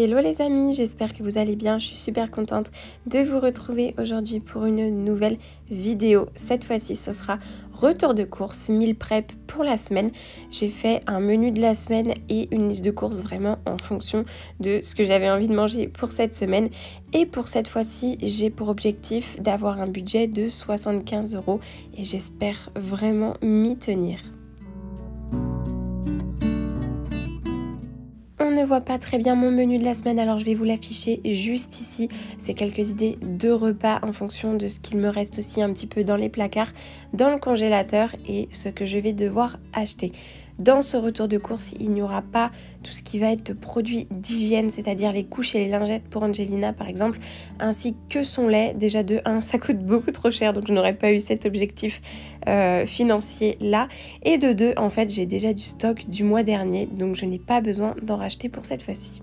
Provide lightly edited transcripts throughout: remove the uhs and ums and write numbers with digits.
Hello les amis, j'espère que vous allez bien, je suis super contente de vous retrouver aujourd'hui pour une nouvelle vidéo. Cette fois-ci ce sera retour de course, meal prep pour la semaine. J'ai fait un menu de la semaine et une liste de courses vraiment en fonction de ce que j'avais envie de manger pour cette semaine. Et pour cette fois-ci, j'ai pour objectif d'avoir un budget de 75 € et j'espère vraiment m'y tenir. On ne voit pas très bien mon menu de la semaine, alors je vais vous l'afficher juste ici. C'est quelques idées de repas en fonction de ce qu'il me reste aussi un petit peu dans les placards, dans le congélateur et ce que je vais devoir acheter. Dans ce retour de course, il n'y aura pas tout ce qui va être produits d'hygiène, c'est-à-dire les couches et les lingettes pour Angelina par exemple, ainsi que son lait. Déjà de 1, ça coûte beaucoup trop cher, donc je n'aurais pas eu cet objectif financier là. Et de 2, en fait, j'ai déjà du stock du mois dernier, donc je n'ai pas besoin d'en racheter pour cette fois-ci.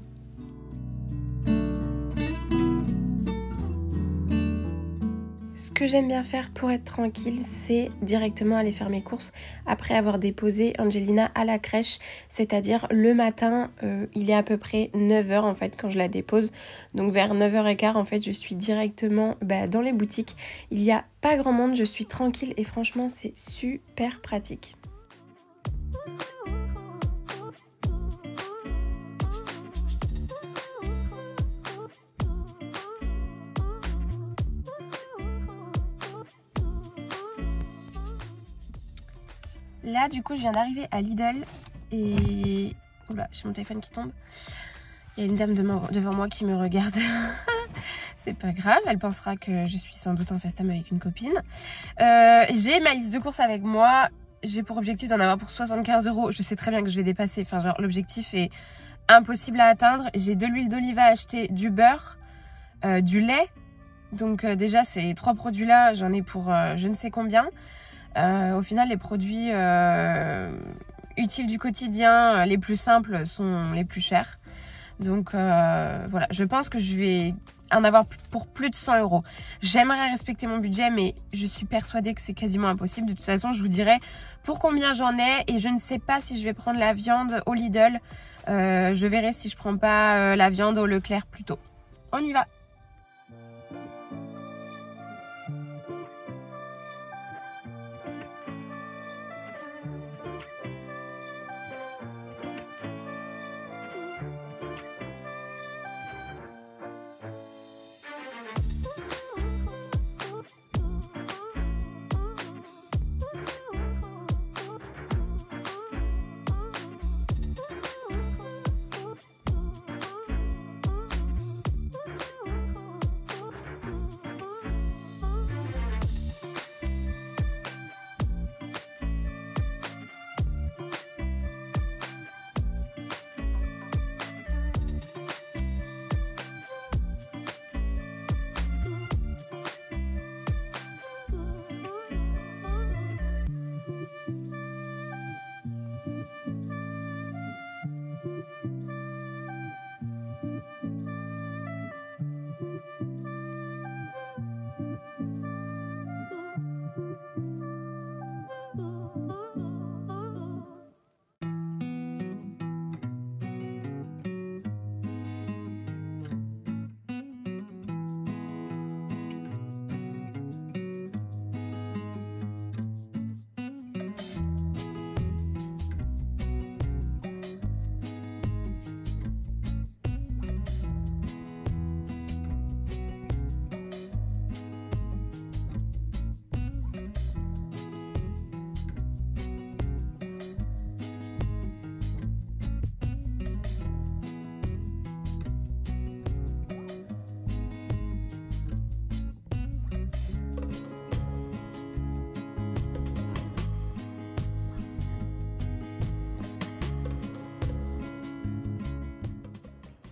Ce que j'aime bien faire pour être tranquille, c'est directement aller faire mes courses après avoir déposé Angelina à la crèche, c'est-à-dire le matin, il est à peu près 9 h en fait quand je la dépose, donc vers 9 h 15 en fait je suis directement dans les boutiques, il n'y a pas grand monde, je suis tranquille et franchement c'est super pratique. Là, du coup, je viens d'arriver à Lidl et... Oula, j'ai mon téléphone qui tombe. Il y a une dame devant moi qui me regarde. C'est pas grave, elle pensera que je suis sans doute en FaceTime avec une copine. J'ai ma liste de courses avec moi. J'ai pour objectif d'en avoir pour 75 €. Je sais très bien que je vais dépasser. Enfin, genre, l'objectif est impossible à atteindre. J'ai de l'huile d'olive à acheter, du beurre, du lait. Donc déjà, ces 3 produits-là, j'en ai pour je ne sais combien. Au final, les produits utiles du quotidien, les plus simples, sont les plus chers. Donc voilà, je pense que je vais en avoir pour plus de 100 €. J'aimerais respecter mon budget, mais je suis persuadée que c'est quasiment impossible. De toute façon, je vous dirai pour combien j'en ai et je ne sais pas si je vais prendre la viande au Lidl. Je verrai si je prends pas la viande au Leclerc plutôt. On y va!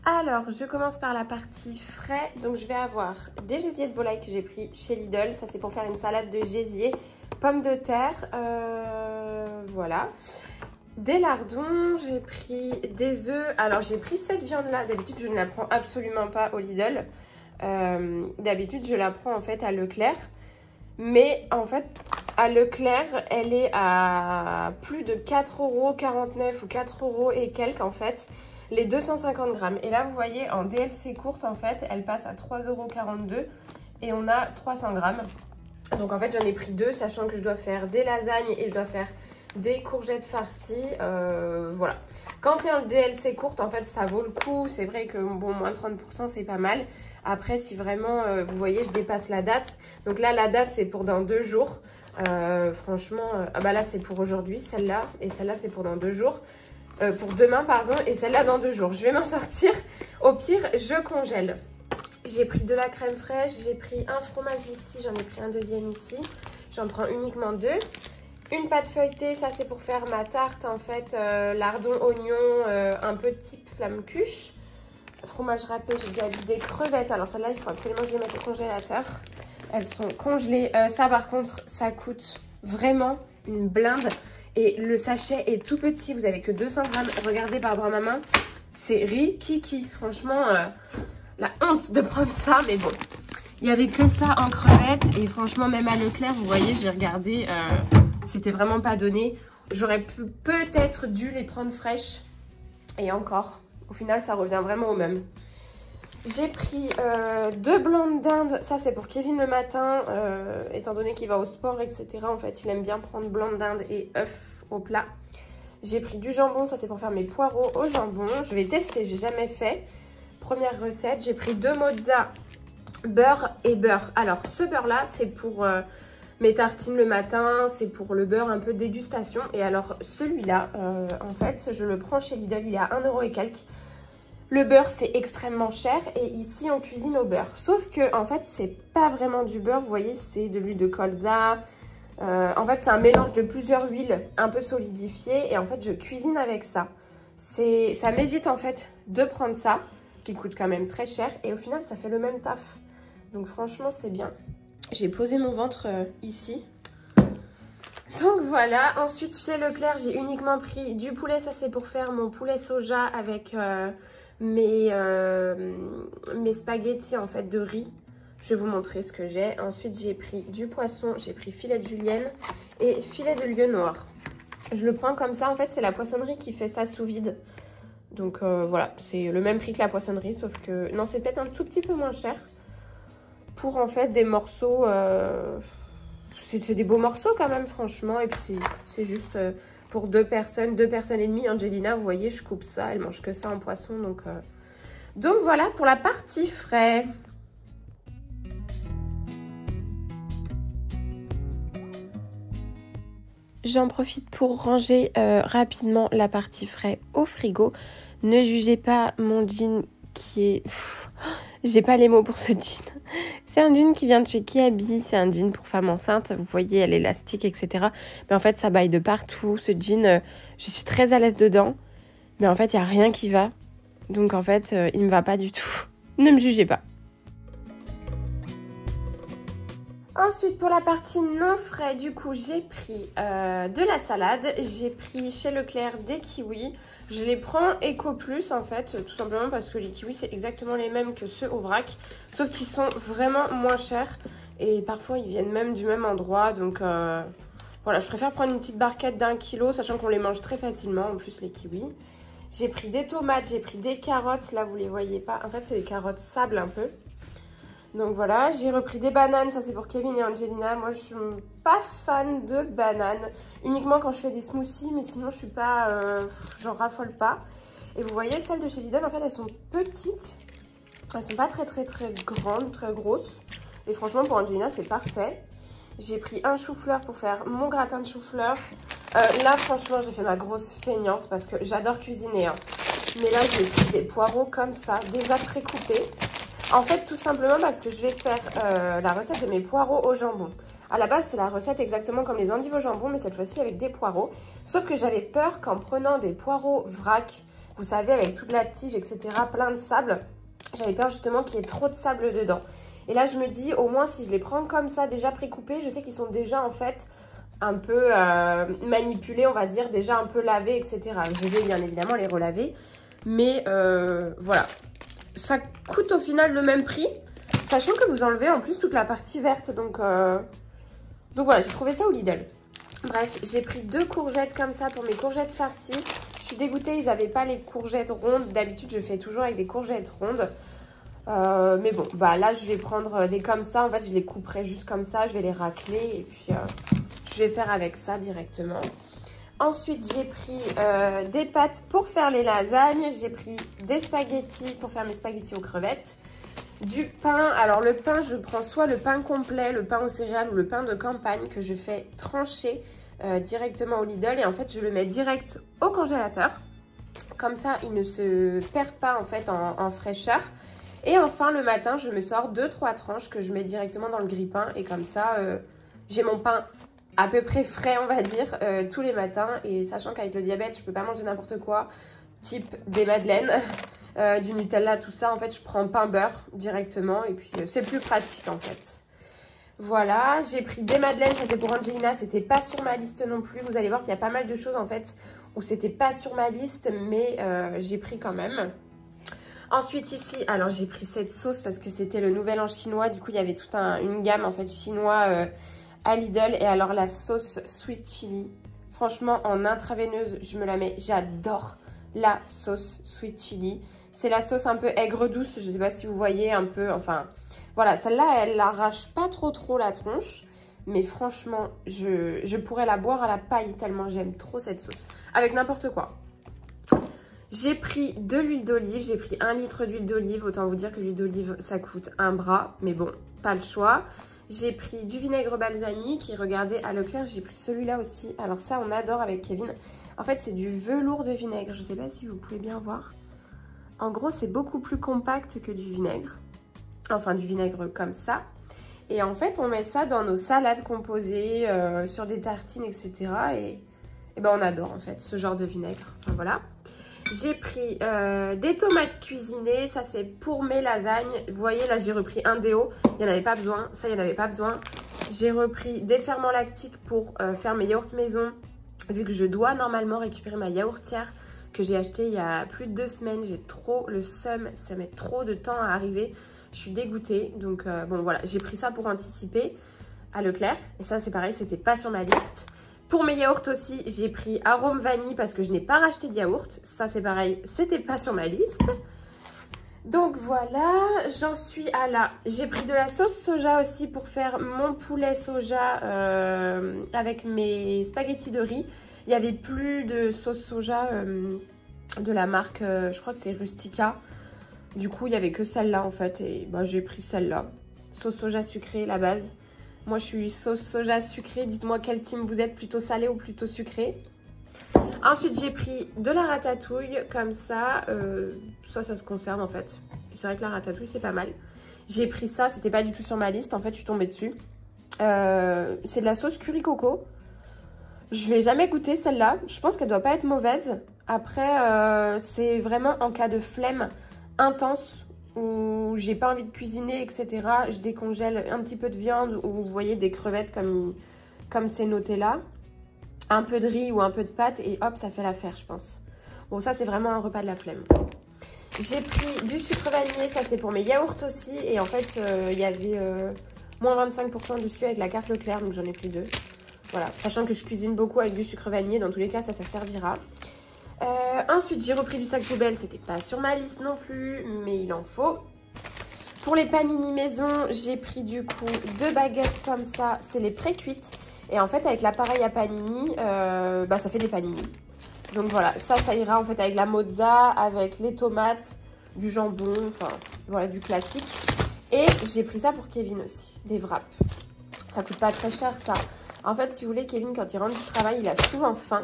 Alors, je commence par la partie frais. Donc, je vais avoir des gésiers de volaille que j'ai pris chez Lidl. Ça, c'est pour faire une salade de gésier. Pommes de terre, voilà. Des lardons, j'ai pris des œufs. Alors, j'ai pris cette viande-là. D'habitude, je ne la prends absolument pas au Lidl. D'habitude, je la prends en fait à Leclerc. Mais en fait, à Leclerc, elle est à plus de 4,49 € ou 4 € et quelques en fait. les 250 grammes. Et là, vous voyez, en DLC courte, en fait, elle passe à 3,42 € et on a 300 grammes. Donc en fait, j'en ai pris 2, sachant que je dois faire des lasagnes et je dois faire des courgettes farcies. Voilà. Quand c'est en DLC courte, en fait, ça vaut le coup. C'est vrai que, bon, moins 30%, c'est pas mal. Après, si vraiment, vous voyez, je dépasse la date. Donc là, la date, c'est pour dans 2 jours. Franchement, ah bah là, c'est pour aujourd'hui, celle-là. Et celle-là, c'est pour dans 2 jours. Pour demain, pardon. Et celle-là, dans 2 jours. Je vais m'en sortir. Au pire, je congèle. J'ai pris de la crème fraîche. J'ai pris un fromage ici. J'en ai pris un deuxième ici. J'en prends uniquement 2. Une pâte feuilletée, ça c'est pour faire ma tarte en fait, lardon, oignon, un peu type flamme cuche. Fromage râpé, j'ai déjà dit des crevettes. Alors celle-là, il faut absolument que je les mette au congélateur. Elles sont congelées. Ça par contre, ça coûte vraiment une blinde. Et le sachet est tout petit, vous avez que 200 grammes. Regardez par rapport à ma main, c'est rikiki. Franchement, la honte de prendre ça, mais bon. Il n'y avait que ça en crevettes et franchement, même à Leclerc, vous voyez, j'ai regardé... C'était vraiment pas donné. J'aurais peut-être dû les prendre fraîches. Et encore, au final, ça revient vraiment au même. J'ai pris 2 blancs de dinde. Ça, c'est pour Kevin le matin. Étant donné qu'il va au sport, etc. En fait, il aime bien prendre blanc de dinde et œufs au plat. J'ai pris du jambon. Ça, c'est pour faire mes poireaux au jambon. Je vais tester, j'ai jamais fait. Première recette. J'ai pris 2 mozza, beurre et beurre. Alors, ce beurre-là, c'est pour... mes tartines le matin, c'est pour le beurre un peu dégustation. Et alors celui-là, en fait, je le prends chez Lidl, il est à 1 € et quelques. Le beurre, c'est extrêmement cher et ici, on cuisine au beurre. Sauf que, en fait, c'est pas vraiment du beurre, vous voyez, c'est de l'huile de colza. En fait, c'est un mélange de plusieurs huiles un peu solidifiées et en fait, je cuisine avec ça. Ça m'évite, en fait, de prendre ça, qui coûte quand même très cher et au final, ça fait le même taf. Donc franchement, c'est bien. J'ai posé mon ventre ici. Donc voilà. Ensuite, chez Leclerc, j'ai uniquement pris du poulet. Ça, c'est pour faire mon poulet soja avec mes spaghettis en fait de riz. Je vais vous montrer ce que j'ai. Ensuite, j'ai pris du poisson. J'ai pris filet de julienne et filet de lieu noir. Je le prends comme ça. En fait, c'est la poissonnerie qui fait ça sous vide. Donc voilà, c'est le même prix que la poissonnerie. Sauf que, non, c'est peut-être un tout petit peu moins cher. Pour en fait des morceaux, c'est des beaux morceaux quand même franchement. Et puis c'est juste pour 2 personnes et demie. Angelina, vous voyez, je coupe ça, elle mange que ça en poisson. Donc voilà pour la partie frais. J'en profite pour ranger rapidement la partie frais au frigo. Ne jugez pas mon jean qui est... J'ai pas les mots pour ce jean. C'est un jean qui vient de chez Kiabi. C'est un jean pour femme enceinte. Vous voyez, elle est élastique, etc. Mais en fait, ça baille de partout. Ce jean, je suis très à l'aise dedans. Mais en fait, il n'y a rien qui va. Donc en fait, il me va pas du tout. Ne me jugez pas. Ensuite, pour la partie non frais, du coup, j'ai pris de la salade. J'ai pris chez Leclerc des kiwis. Je les prends Eco Plus en fait, tout simplement parce que les kiwis c'est exactement les mêmes que ceux au vrac, sauf qu'ils sont vraiment moins chers et parfois ils viennent même du même endroit. Donc voilà, je préfère prendre une petite barquette d'1 kg, sachant qu'on les mange très facilement en plus les kiwis. J'ai pris des tomates, j'ai pris des carottes, là vous les voyez pas, en fait c'est des carottes sable un peu. Donc voilà, j'ai repris des bananes, ça c'est pour Kevin et Angelina. Moi je suis pas fan de bananes, uniquement quand je fais des smoothies, mais sinon je suis pas, j'en raffole pas. Et vous voyez celles de chez Lidl, en fait elles sont petites, elles sont pas très grandes, très grosses. Et franchement pour Angelina c'est parfait. J'ai pris un chou-fleur pour faire mon gratin de chou-fleur. Là franchement j'ai fait ma grosse feignante parce que j'adore cuisiner, hein. Mais là j'ai pris des poireaux comme ça, déjà pré-coupés. En fait, tout simplement parce que je vais faire la recette de mes poireaux au jambon. À la base, c'est la recette exactement comme les endives au jambon, mais cette fois-ci avec des poireaux. Sauf que j'avais peur qu'en prenant des poireaux vrac, vous savez, avec toute la tige, etc., plein de sable, j'avais peur justement qu'il y ait trop de sable dedans. Et là, je me dis, au moins, si je les prends comme ça, déjà précoupés, je sais qu'ils sont déjà, en fait, un peu manipulés, on va dire, déjà un peu lavés, etc. Je vais bien évidemment les relaver, mais voilà. Ça coûte au final le même prix, sachant que vous enlevez en plus toute la partie verte. Donc voilà, j'ai trouvé ça au Lidl. Bref, j'ai pris 2 courgettes comme ça pour mes courgettes farcies. Je suis dégoûtée, ils n'avaient pas les courgettes rondes. D'habitude, je fais toujours avec des courgettes rondes. Mais bon, bah là, je vais prendre des comme ça. En fait, je les couperai juste comme ça. Je vais les racler et puis je vais faire avec ça directement. Ensuite, j'ai pris des pâtes pour faire les lasagnes. J'ai pris des spaghettis pour faire mes spaghettis aux crevettes. Du pain. Alors, le pain, je prends soit le pain complet, le pain aux céréales ou le pain de campagne que je fais trancher directement au Lidl. Et en fait, je le mets direct au congélateur. Comme ça, il ne se perd pas en fait en fraîcheur. Et enfin, le matin, je me sors 2-3 tranches que je mets directement dans le grille-pain. Et comme ça, j'ai mon pain à peu près frais, on va dire, tous les matins. Et sachant qu'avec le diabète, je peux pas manger n'importe quoi, type des madeleines, du Nutella, tout ça. En fait, je prends pain beurre directement. Et puis, c'est plus pratique, en fait. Voilà, j'ai pris des madeleines. Ça, c'est pour Angelina. C'était pas sur ma liste non plus. Vous allez voir qu'il y a pas mal de choses, en fait, où c'était pas sur ma liste. Mais j'ai pris quand même. Ensuite ici, alors j'ai pris cette sauce parce que c'était le nouvel an chinois. Du coup, il y avait toute une gamme en fait chinois à Lidl. Et alors la sauce sweet chili, franchement en intraveineuse, je me la mets. J'adore la sauce sweet chili. C'est la sauce un peu aigre douce. Je ne sais pas si vous voyez un peu. Enfin, voilà, celle-là, elle l'arrache pas trop la tronche. Mais franchement, je pourrais la boire à la paille tellement j'aime trop cette sauce. Avec n'importe quoi. J'ai pris de l'huile d'olive, j'ai pris 1 litre d'huile d'olive. Autant vous dire que l'huile d'olive, ça coûte un bras. Mais bon, pas le choix. J'ai pris du vinaigre balsamique. Et regardez, à Leclerc, j'ai pris celui-là aussi. Alors ça, on adore avec Kevin. En fait, c'est du velours de vinaigre. Je ne sais pas si vous pouvez bien voir. En gros, c'est beaucoup plus compact que du vinaigre. Enfin, du vinaigre comme ça. Et en fait, on met ça dans nos salades composées, sur des tartines, etc. Et ben, on adore, en fait, ce genre de vinaigre. Enfin, voilà. J'ai pris des tomates cuisinées, ça c'est pour mes lasagnes. Vous voyez là j'ai repris un déo, il n'y en avait pas besoin, ça il n'y en avait pas besoin. J'ai repris des ferments lactiques pour faire mes yaourts maison. Vu que je dois normalement récupérer ma yaourtière que j'ai achetée il y a plus de 2 semaines. J'ai trop le seum, ça met trop de temps à arriver. Je suis dégoûtée, donc bon voilà, j'ai pris ça pour anticiper à Leclerc. Et ça c'est pareil, c'était pas sur ma liste. Pour mes yaourts aussi, j'ai pris arôme vanille parce que je n'ai pas racheté de yaourt. Ça, c'est pareil, c'était pas sur ma liste. Donc voilà, j'en suis à là. J'ai pris de la sauce soja aussi pour faire mon poulet soja avec mes spaghettis de riz. Il n'y avait plus de sauce soja de la marque, je crois que c'est Rustica. Du coup, il n'y avait que celle-là en fait. Et bah, j'ai pris celle-là. Sauce soja sucrée, la base. Moi, je suis sauce soja sucrée. Dites-moi quel team vous êtes, plutôt salé ou plutôt sucré. Ensuite, j'ai pris de la ratatouille, comme ça. Ça se conserve en fait. C'est vrai que la ratatouille, c'est pas mal. J'ai pris ça, c'était pas du tout sur ma liste. En fait, je suis tombée dessus. C'est de la sauce curry coco. Je l'ai jamais goûtée, celle-là. Je pense qu'elle doit pas être mauvaise. Après, c'est vraiment en cas de flemme intense où j'ai pas envie de cuisiner, etc. Je décongèle un petit peu de viande ou vous voyez des crevettes comme c'est noté là. Un peu de riz ou un peu de pâtes et hop, ça fait l'affaire, je pense. Bon, ça, c'est vraiment un repas de la flemme. J'ai pris du sucre vanillé, ça c'est pour mes yaourts aussi. Et en fait, il y avait moins 25% dessus avec la carte Leclerc, donc j'en ai pris 2. Voilà, sachant que je cuisine beaucoup avec du sucre vanillé, dans tous les cas, ça servira. Ensuite, j'ai repris du sac poubelle, c'était pas sur ma liste non plus, mais il en faut. Pour les panini maison, j'ai pris du coup 2 baguettes comme ça, c'est les pré-cuites. Et en fait, avec l'appareil à panini, ça fait des panini. Donc voilà, ça ira en fait avec la mozza, avec les tomates, du jambon, enfin voilà, du classique. Et j'ai pris ça pour Kevin aussi, des wraps. Ça coûte pas très cher ça. En fait, si vous voulez, Kevin, quand il rentre du travail, il a souvent faim.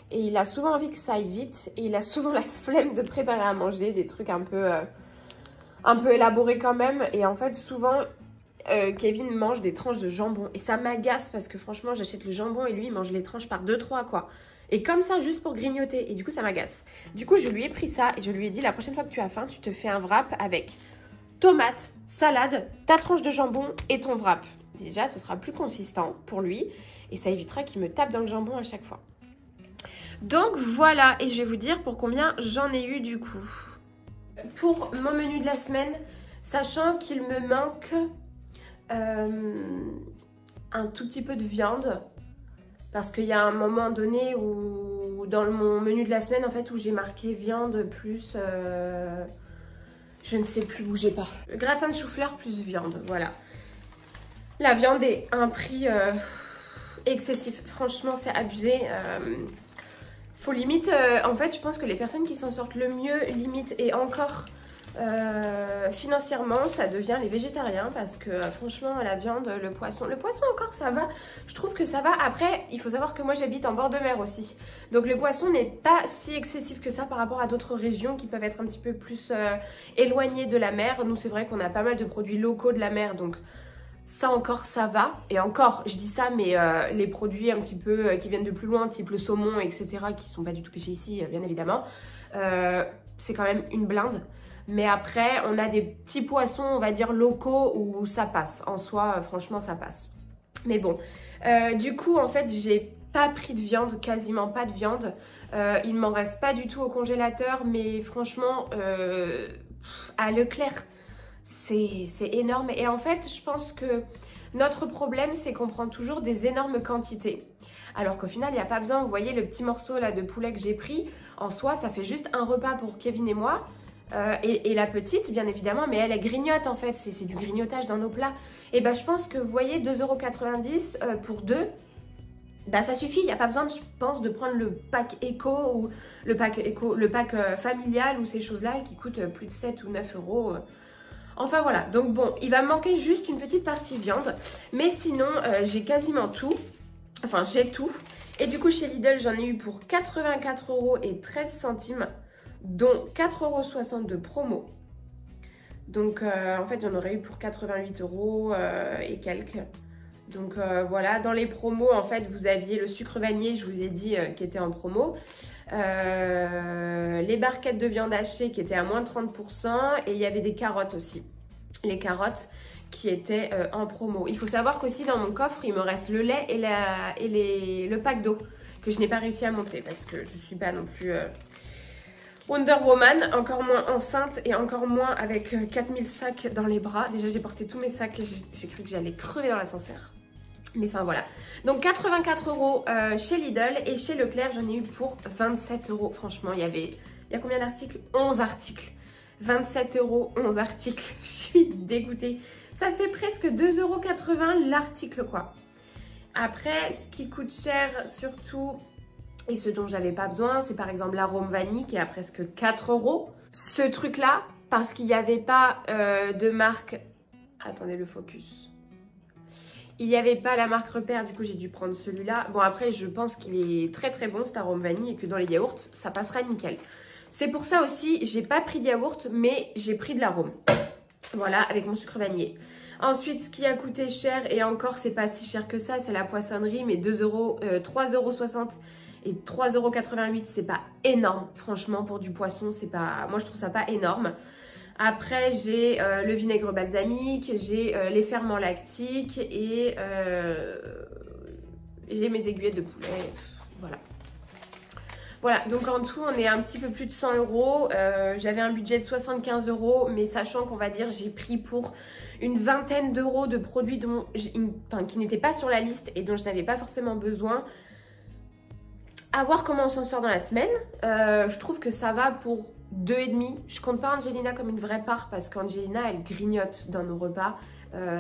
Et il a souvent envie que ça aille vite. Et il a souvent la flemme de préparer à manger, des trucs un peu élaborés quand même. Et en fait, souvent, Kevin mange des tranches de jambon. Et ça m'agace parce que franchement, j'achète le jambon et lui, il mange les tranches par 2-3 quoi. Et comme ça, juste pour grignoter. Et du coup, ça m'agace. Du coup, je lui ai pris ça et je lui ai dit, la prochaine fois que tu as faim, tu te fais un wrap avec tomate, salade, ta tranche de jambon et ton wrap. Déjà, ce sera plus consistant pour lui. Et ça évitera qu'il me tape dans le jambon à chaque fois. Donc voilà, et je vais vous dire pour combien j'en ai eu du coup. Pour mon menu de la semaine, sachant qu'il me manque un tout petit peu de viande, Parce qu'il y a un moment donné où dans mon menu de la semaine en fait où j'ai marqué viande plus je ne sais plus, bougez pas. Gratin de chou-fleur plus viande, voilà. La viande est à un prix excessif. Franchement, c'est abusé. Faut limite, en fait, je pense que les personnes qui s'en sortent le mieux, limite, et encore financièrement, ça devient les végétariens parce que franchement, la viande, le poisson encore, ça va. Je trouve que ça va. Après, il faut savoir que moi, j'habite en bord de mer aussi. Donc, le poisson n'est pas si excessif que ça par rapport à d'autres régions qui peuvent être un petit peu plus éloignées de la mer. Nous, c'est vrai qu'on a pas mal de produits locaux de la mer, donc ça encore ça va, et encore je dis ça mais les produits un petit peu qui viennent de plus loin, type le saumon etc, qui sont pas du tout pêchés ici bien évidemment, c'est quand même une blinde. Mais après on a des petits poissons on va dire locaux où ça passe, en soi franchement ça passe. Mais bon, du coup en fait j'ai pas pris de viande, quasiment pas de viande, il m'en reste pas du tout au congélateur, mais franchement à Leclerc c'est énorme. Et en fait, je pense que notre problème, c'est qu'on prend toujours des énormes quantités. Alors qu'au final, il n'y a pas besoin. Vous voyez le petit morceau là de poulet que j'ai pris, en soi, ça fait juste un repas pour Kevin et moi. Et la petite, bien évidemment, mais elle grignote en fait. C'est du grignotage dans nos plats. Et ben, je pense que, vous voyez, 2,90 € pour deux, bah ça suffit. Il n'y a pas besoin, je pense, de prendre le pack éco ou le pack familial ou ces choses-là qui coûtent plus de 7 ou 9 €. Enfin voilà, donc bon, il va me manquer juste une petite partie viande. Mais sinon, j'ai quasiment tout. Enfin, j'ai tout. Et du coup, chez Lidl, j'en ai eu pour 84,13 €, dont 4,60 € de promo. Donc, en fait, j'en aurais eu pour 88 € et quelques. Donc, voilà. Dans les promos, en fait, vous aviez le sucre vanillé, je vous ai dit, qui était en promo. Les barquettes de viande hachée qui étaient à moins de 30%, et il y avait des carottes aussi, les carottes qui étaient en promo. Il faut savoir qu'aussi dans mon coffre il me reste le lait et le pack d'eau que je n'ai pas réussi à monter parce que je suis pas non plus Wonder Woman, encore moins enceinte et encore moins avec 4000 sacs dans les bras. Déjà j'ai porté tous mes sacs et j'ai cru que j'allais crever dans l'ascenseur. Mais enfin voilà. Donc 84 € chez Lidl, et chez Leclerc j'en ai eu pour 27 €. Franchement il y a combien d'articles? 11 articles. 27 €, 11 articles. Je suis dégoûtée. Ça fait presque 2,80 € l'article quoi. Après ce qui coûte cher surtout et ce dont j'avais pas besoin, c'est par exemple l'arôme vanille qui est à presque 4 €. Ce truc là, parce qu'il n'y avait pas de marque... Attendez le focus. Il n'y avait pas la marque repère, du coup j'ai dû prendre celui-là. Bon après je pense qu'il est très très bon cet arôme vanille et que dans les yaourts ça passera nickel. C'est pour ça aussi j'ai pas pris de yaourt mais j'ai pris de l'arôme. Voilà, avec mon sucre vanillé. Ensuite ce qui a coûté cher, et encore c'est pas si cher que ça, c'est la poissonnerie, mais 3,60 € et 3,88 €, c'est pas énorme franchement pour du poisson, c'est pas... Moi je trouve ça pas énorme. Après, j'ai le vinaigre balsamique, j'ai les ferments lactiques et j'ai mes aiguillettes de poulet. Voilà. Voilà, donc en tout, on est un petit peu plus de 100 €. J'avais un budget de 75 €, mais sachant qu'on va dire j'ai pris pour une vingtaine d'euros de produits qui n'étaient pas sur la liste et dont je n'avais pas forcément besoin. À voir comment on s'en sort dans la semaine. Je trouve que ça va pour 2,5 €. Je compte pas Angelina comme une vraie part parce qu'Angelina elle grignote dans nos repas.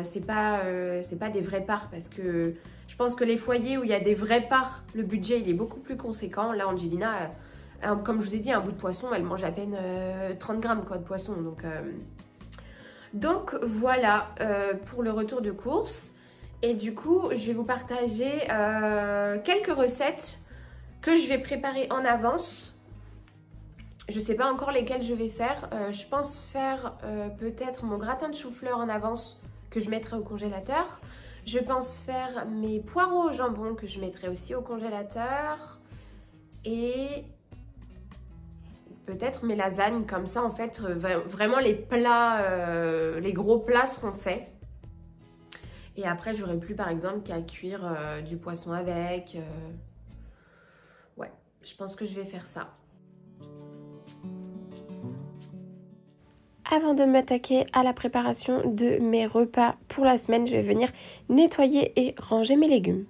C'est pas des vraies parts parce que je pense que les foyers où il y a des vraies parts, le budget il est beaucoup plus conséquent. Là Angelina, comme je vous ai dit, un bout de poisson elle mange à peine 30 grammes quoi, de poisson. Donc voilà pour le retour de course. Et du coup je vais vous partager quelques recettes que je vais préparer en avance. Je sais pas encore lesquelles je vais faire. Je pense faire peut-être mon gratin de chou-fleur en avance que je mettrai au congélateur. Je pense faire mes poireaux au jambon que je mettrai aussi au congélateur. Et peut-être mes lasagnes, comme ça en fait vraiment les plats, les gros plats seront faits. Et après j'aurai plus par exemple qu'à cuire du poisson avec. Ouais, je pense que je vais faire ça. Avant de m'attaquer à la préparation de mes repas pour la semaine, je vais venir nettoyer et ranger mes légumes.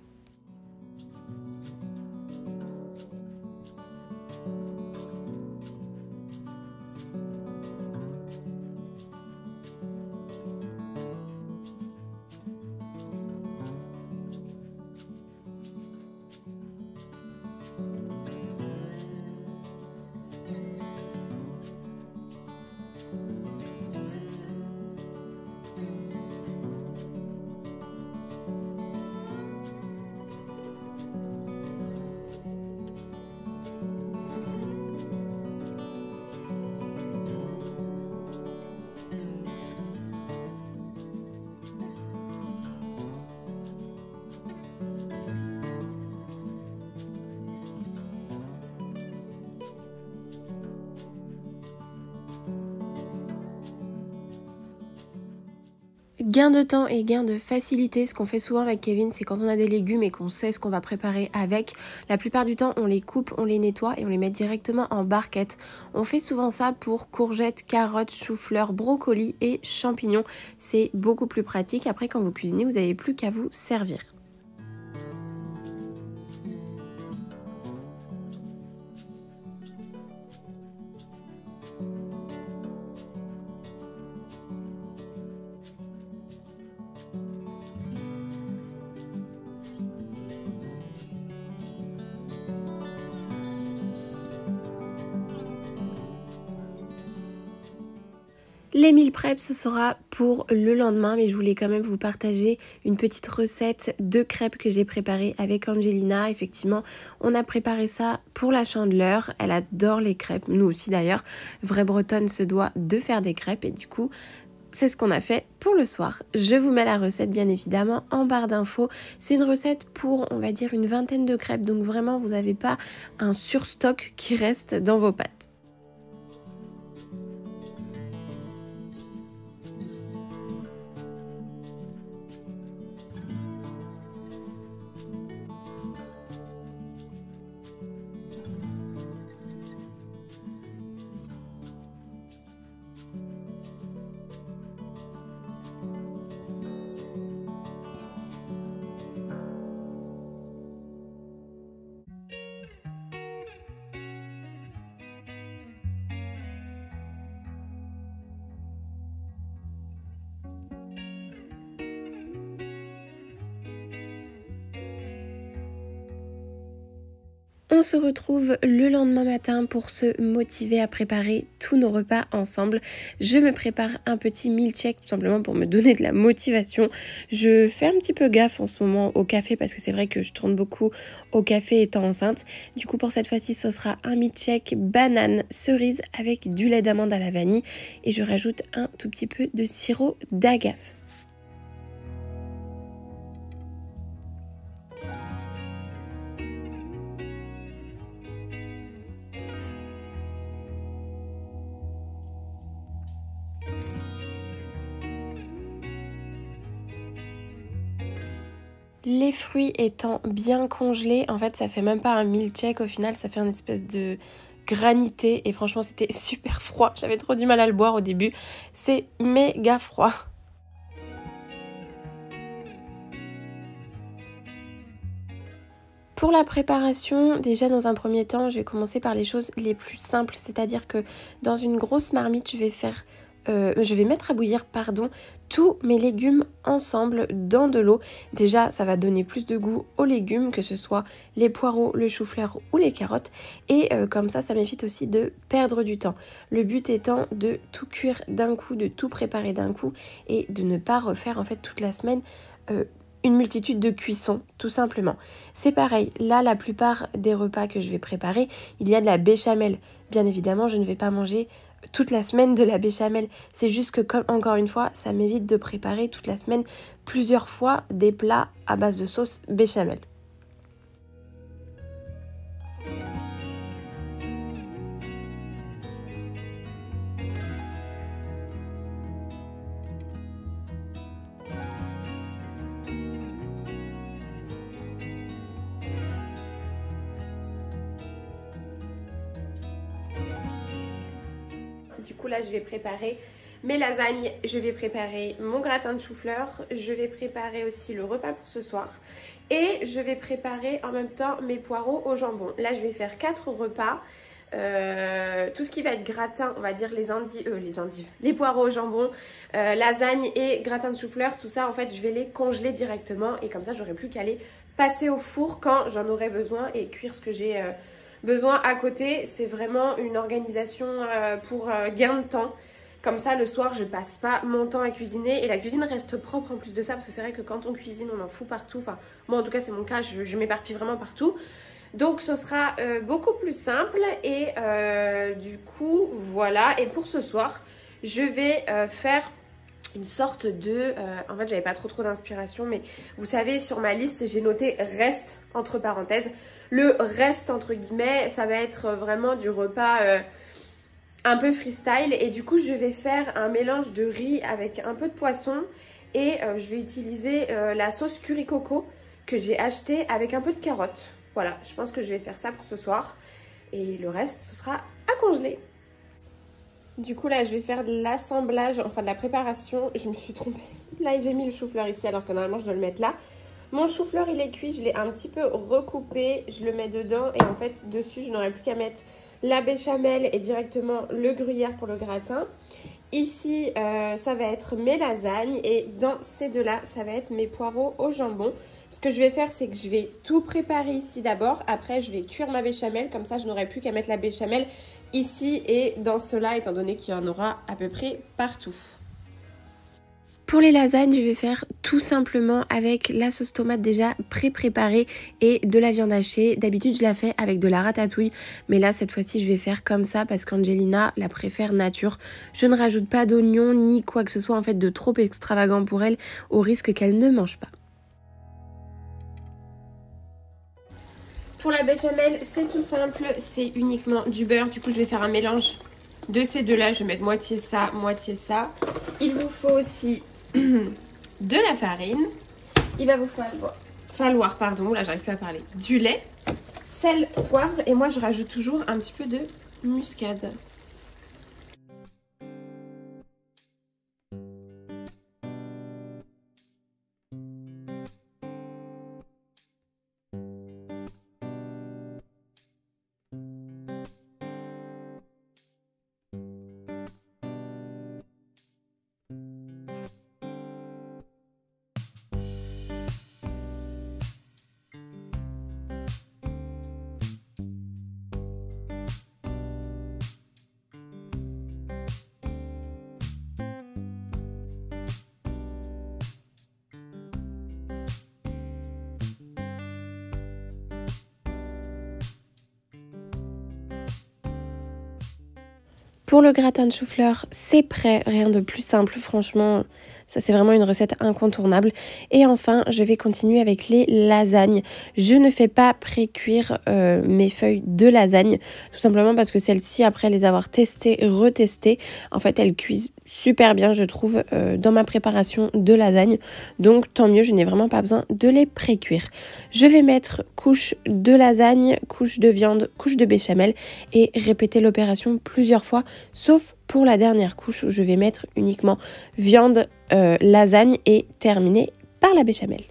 Gain de temps et gain de facilité, ce qu'on fait souvent avec Kevin, c'est quand on a des légumes et qu'on sait ce qu'on va préparer avec, la plupart du temps on les coupe, on les nettoie et on les met directement en barquette. On fait souvent ça pour courgettes, carottes, choux-fleurs, brocolis et champignons. C'est beaucoup plus pratique. Après quand vous cuisinez, vous n'avez plus qu'à vous servir. Les meal prep, ce sera pour le lendemain, mais je voulais quand même vous partager une petite recette de crêpes que j'ai préparée avec Angelina. Effectivement, on a préparé ça pour la Chandeleur. Elle adore les crêpes, nous aussi d'ailleurs. Vraie Bretonne se doit de faire des crêpes et du coup, c'est ce qu'on a fait pour le soir. Je vous mets la recette bien évidemment en barre d'infos. C'est une recette pour, on va dire, une vingtaine de crêpes. Donc vraiment, vous n'avez pas un surstock qui reste dans vos pâtes. On se retrouve le lendemain matin pour se motiver à préparer tous nos repas ensemble. Je me prépare un petit meal check tout simplement pour me donner de la motivation. Je fais un petit peu gaffe en ce moment au café parce que c'est vrai que je tourne beaucoup au café étant enceinte. Du coup pour cette fois-ci ce sera un meal check banane cerise avec du lait d'amande à la vanille et je rajoute un tout petit peu de sirop d'agave. Les fruits étant bien congelés, en fait ça fait même pas un meal check au final, ça fait une espèce de granité et franchement c'était super froid, j'avais trop du mal à le boire au début, c'est méga froid. Pour la préparation, déjà dans un premier temps, je vais commencer par les choses les plus simples, c'est-à-dire que dans une grosse marmite, je vais mettre à bouillir, tous mes légumes ensemble dans de l'eau. Déjà, ça va donner plus de goût aux légumes, que ce soit les poireaux, le chou-fleur ou les carottes. Et comme ça m'évite aussi de perdre du temps. Le but étant de tout cuire d'un coup, de tout préparer d'un coup et de ne pas refaire en fait toute la semaine une multitude de cuissons, tout simplement. C'est pareil, là, la plupart des repas que je vais préparer, il y a de la béchamel. Bien évidemment, je ne vais pas manger toute la semaine de la béchamel. C'est juste que, comme encore une fois, ça m'évite de préparer toute la semaine plusieurs fois des plats à base de sauce béchamel. Du coup là je vais préparer mes lasagnes, je vais préparer mon gratin de chou-fleur, je vais préparer aussi le repas pour ce soir et je vais préparer en même temps mes poireaux au jambon. Là je vais faire 4 repas, tout ce qui va être gratin, on va dire les poireaux au jambon, lasagne et gratin de chou-fleur, tout ça en fait je vais les congeler directement et comme ça j'aurai plus qu'à les passer au four quand j'en aurai besoin et cuire ce que j'ai besoin à côté. C'est vraiment une organisation pour gain de temps. Comme ça, le soir, je passe pas mon temps à cuisiner et la cuisine reste propre en plus de ça parce que c'est vrai que quand on cuisine, on en fout partout. Enfin, moi en tout cas, c'est mon cas, je m'éparpille vraiment partout. Donc, ce sera beaucoup plus simple et du coup, voilà. Et pour ce soir, je vais faire une sorte de... en fait, j'avais pas trop d'inspiration, mais vous savez, sur ma liste, j'ai noté reste entre parenthèses. Le reste, entre guillemets, ça va être vraiment du repas un peu freestyle. Et du coup, je vais faire un mélange de riz avec un peu de poisson Et je vais utiliser la sauce curry coco que j'ai achetée avec un peu de carottes. Voilà, je pense que je vais faire ça pour ce soir. Et le reste, ce sera à congeler. Du coup, là, je vais faire de l'assemblage, enfin de la préparation. Je me suis trompée. Là, j'ai mis le chou-fleur ici alors que normalement, je dois le mettre là. Mon chou-fleur, il est cuit. Je l'ai un petit peu recoupé. Je le mets dedans. Et en fait, dessus, je n'aurai plus qu'à mettre la béchamel et directement le gruyère pour le gratin. Ici, ça va être mes lasagnes. Et dans ces deux-là, ça va être mes poireaux au jambon. Ce que je vais faire, c'est que je vais tout préparer ici d'abord. Après, je vais cuire ma béchamel. Comme ça, je n'aurai plus qu'à mettre la béchamel ici et dans ceux-là, étant donné qu'il y en aura à peu près partout. Pour les lasagnes, je vais faire tout simplement avec la sauce tomate déjà pré-préparée et de la viande hachée. D'habitude, je la fais avec de la ratatouille, mais là, cette fois-ci, je vais faire comme ça parce qu'Angelina la préfère nature. Je ne rajoute pas d'oignons ni quoi que ce soit en fait de trop extravagant pour elle, au risque qu'elle ne mange pas. Pour la béchamel, c'est tout simple, c'est uniquement du beurre. Du coup, je vais faire un mélange de ces deux-là. Je vais mettre moitié ça, moitié ça. Il vous faut aussi de la farine. Il va vous falloir, là j'arrive plus à parler, du lait, sel, poivre et moi je rajoute toujours un petit peu de muscade. Pour le gratin de chou-fleur, c'est prêt, rien de plus simple, franchement, ça c'est vraiment une recette incontournable. Et enfin, je vais continuer avec les lasagnes. Je ne fais pas pré-cuire mes feuilles de lasagne, tout simplement parce que celles-ci, après les avoir testées, retestées, en fait elles cuisent super bien, je trouve, dans ma préparation de lasagne. Donc tant mieux, je n'ai vraiment pas besoin de les pré-cuire. Je vais mettre couche de lasagne, couche de viande, couche de béchamel et répéter l'opération plusieurs fois, sauf pour la dernière couche où je vais mettre uniquement viande, lasagne et terminer par la béchamel.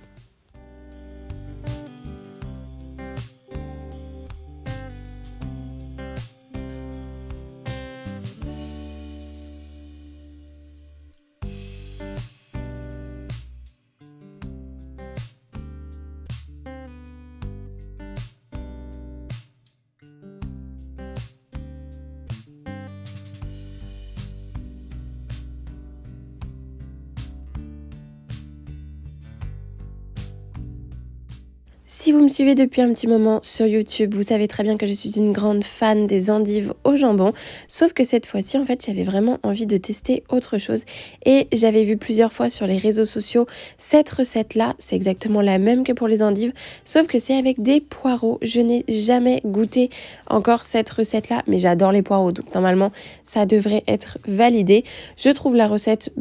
Si vous me suivez depuis un petit moment sur YouTube, vous savez très bien que je suis une grande fan des endives au jambon. Sauf que cette fois-ci, en fait, j'avais vraiment envie de tester autre chose. Et j'avais vu plusieurs fois sur les réseaux sociaux cette recette-là. C'est exactement la même que pour les endives, sauf que c'est avec des poireaux. Je n'ai jamais goûté encore cette recette-là, mais j'adore les poireaux. Donc normalement, ça devrait être validé. Je trouve la recette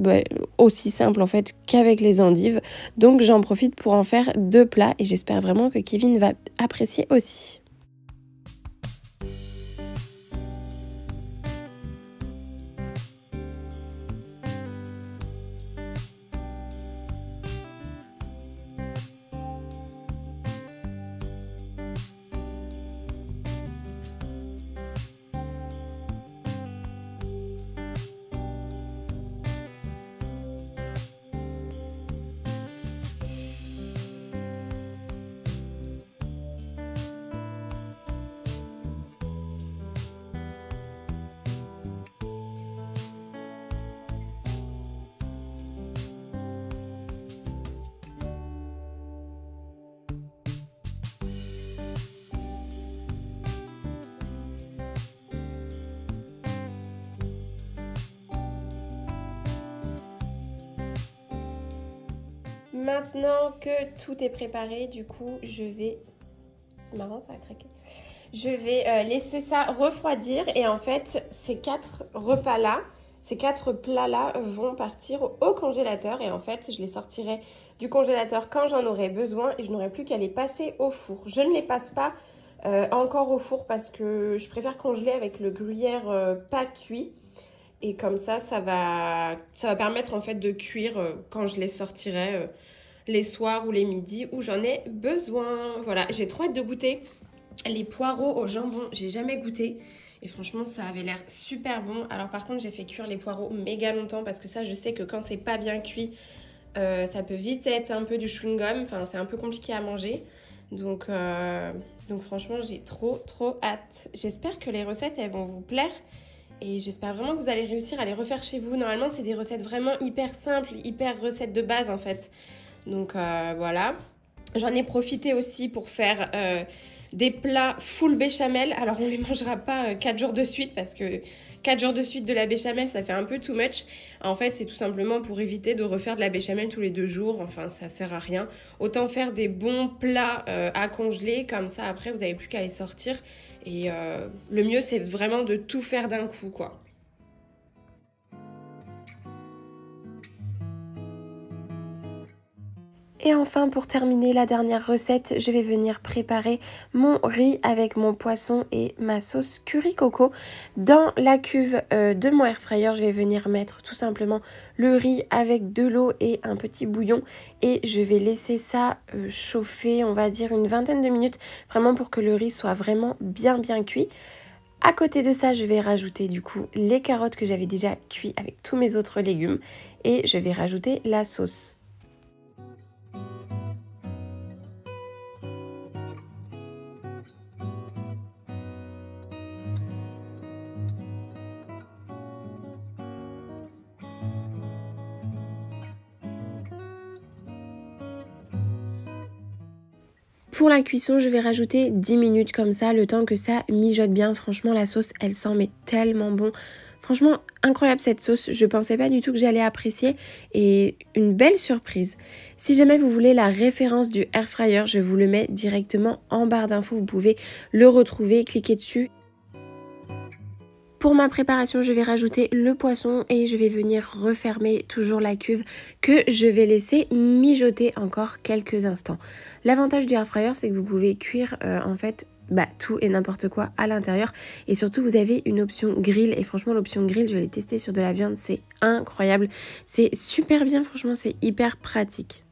aussi simple en fait qu'avec les endives. Donc j'en profite pour en faire 2 plats et j'espère vraiment que Kevin va apprécier aussi. Maintenant que tout est préparé, du coup, je vais... C'est marrant, ça a craqué. Je vais laisser ça refroidir et en fait, ces 4 repas-là, Ces 4 plats-là vont partir au congélateur et en fait, je les sortirai du congélateur quand j'en aurai besoin et je n'aurai plus qu'à les passer au four. Je ne les passe pas encore au four parce que je préfère congeler avec le gruyère pas cuit. Et comme ça va permettre en fait de cuire quand je les sortirai les soirs ou les midis où j'en ai besoin. Voilà, j'ai trop hâte de goûter les poireaux au jambon. J'ai jamais goûté. Et franchement, ça avait l'air super bon. Alors par contre, j'ai fait cuire les poireaux méga longtemps parce que ça, je sais que quand c'est pas bien cuit, ça peut vite être un peu du chewing-gum. Enfin, c'est un peu compliqué à manger. Donc franchement, j'ai trop hâte. J'espère que les recettes, elles vont vous plaire. Et j'espère vraiment que vous allez réussir à les refaire chez vous. Normalement, c'est des recettes vraiment hyper simples, hyper recettes de base en fait. Donc voilà. J'en ai profité aussi pour faire des plats full béchamel. Alors on les mangera pas 4 jours de suite parce que 4 jours de suite de la béchamel ça fait un peu too much. En fait c'est tout simplement pour éviter de refaire de la béchamel tous les 2 jours. Enfin ça sert à rien. Autant faire des bons plats à congeler. Comme ça après vous n'avez plus qu'à les sortir. Et le mieux c'est vraiment de tout faire d'un coup quoi. Et enfin, pour terminer la dernière recette, je vais venir préparer mon riz avec mon poisson et ma sauce curry coco. Dans la cuve de mon air fryer, je vais venir mettre tout simplement le riz avec de l'eau et un petit bouillon. Et je vais laisser ça chauffer, on va dire une vingtaine de minutes, vraiment pour que le riz soit vraiment bien cuit. À côté de ça, je vais rajouter du coup les carottes que j'avais déjà cuites avec tous mes autres légumes. Et je vais rajouter la sauce. Pour la cuisson, je vais rajouter 10 minutes comme ça, le temps que ça mijote bien. Franchement, la sauce, elle sent mais tellement bon. Franchement, incroyable cette sauce. Je pensais pas du tout que j'allais apprécier et une belle surprise. Si jamais vous voulez la référence du air fryer, je vous le mets directement en barre d'infos. Vous pouvez le retrouver, cliquez dessus. Pour ma préparation, je vais rajouter le poisson et je vais venir refermer toujours la cuve que je vais laisser mijoter encore quelques instants. L'avantage du air fryer, c'est que vous pouvez cuire en fait tout et n'importe quoi à l'intérieur. Et surtout, vous avez une option grill. Et franchement, l'option grill, je l'ai testée sur de la viande, c'est incroyable. C'est super bien, franchement, c'est hyper pratique.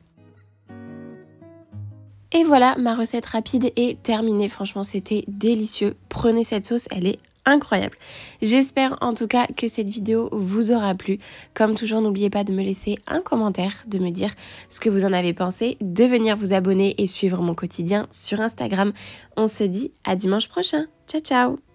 Et voilà, ma recette rapide est terminée. Franchement, c'était délicieux. Prenez cette sauce, elle est incroyable. J'espère en tout cas que cette vidéo vous aura plu. Comme toujours, n'oubliez pas de me laisser un commentaire, de me dire ce que vous en avez pensé, de venir vous abonner et suivre mon quotidien sur Instagram. On se dit à dimanche prochain. Ciao ciao!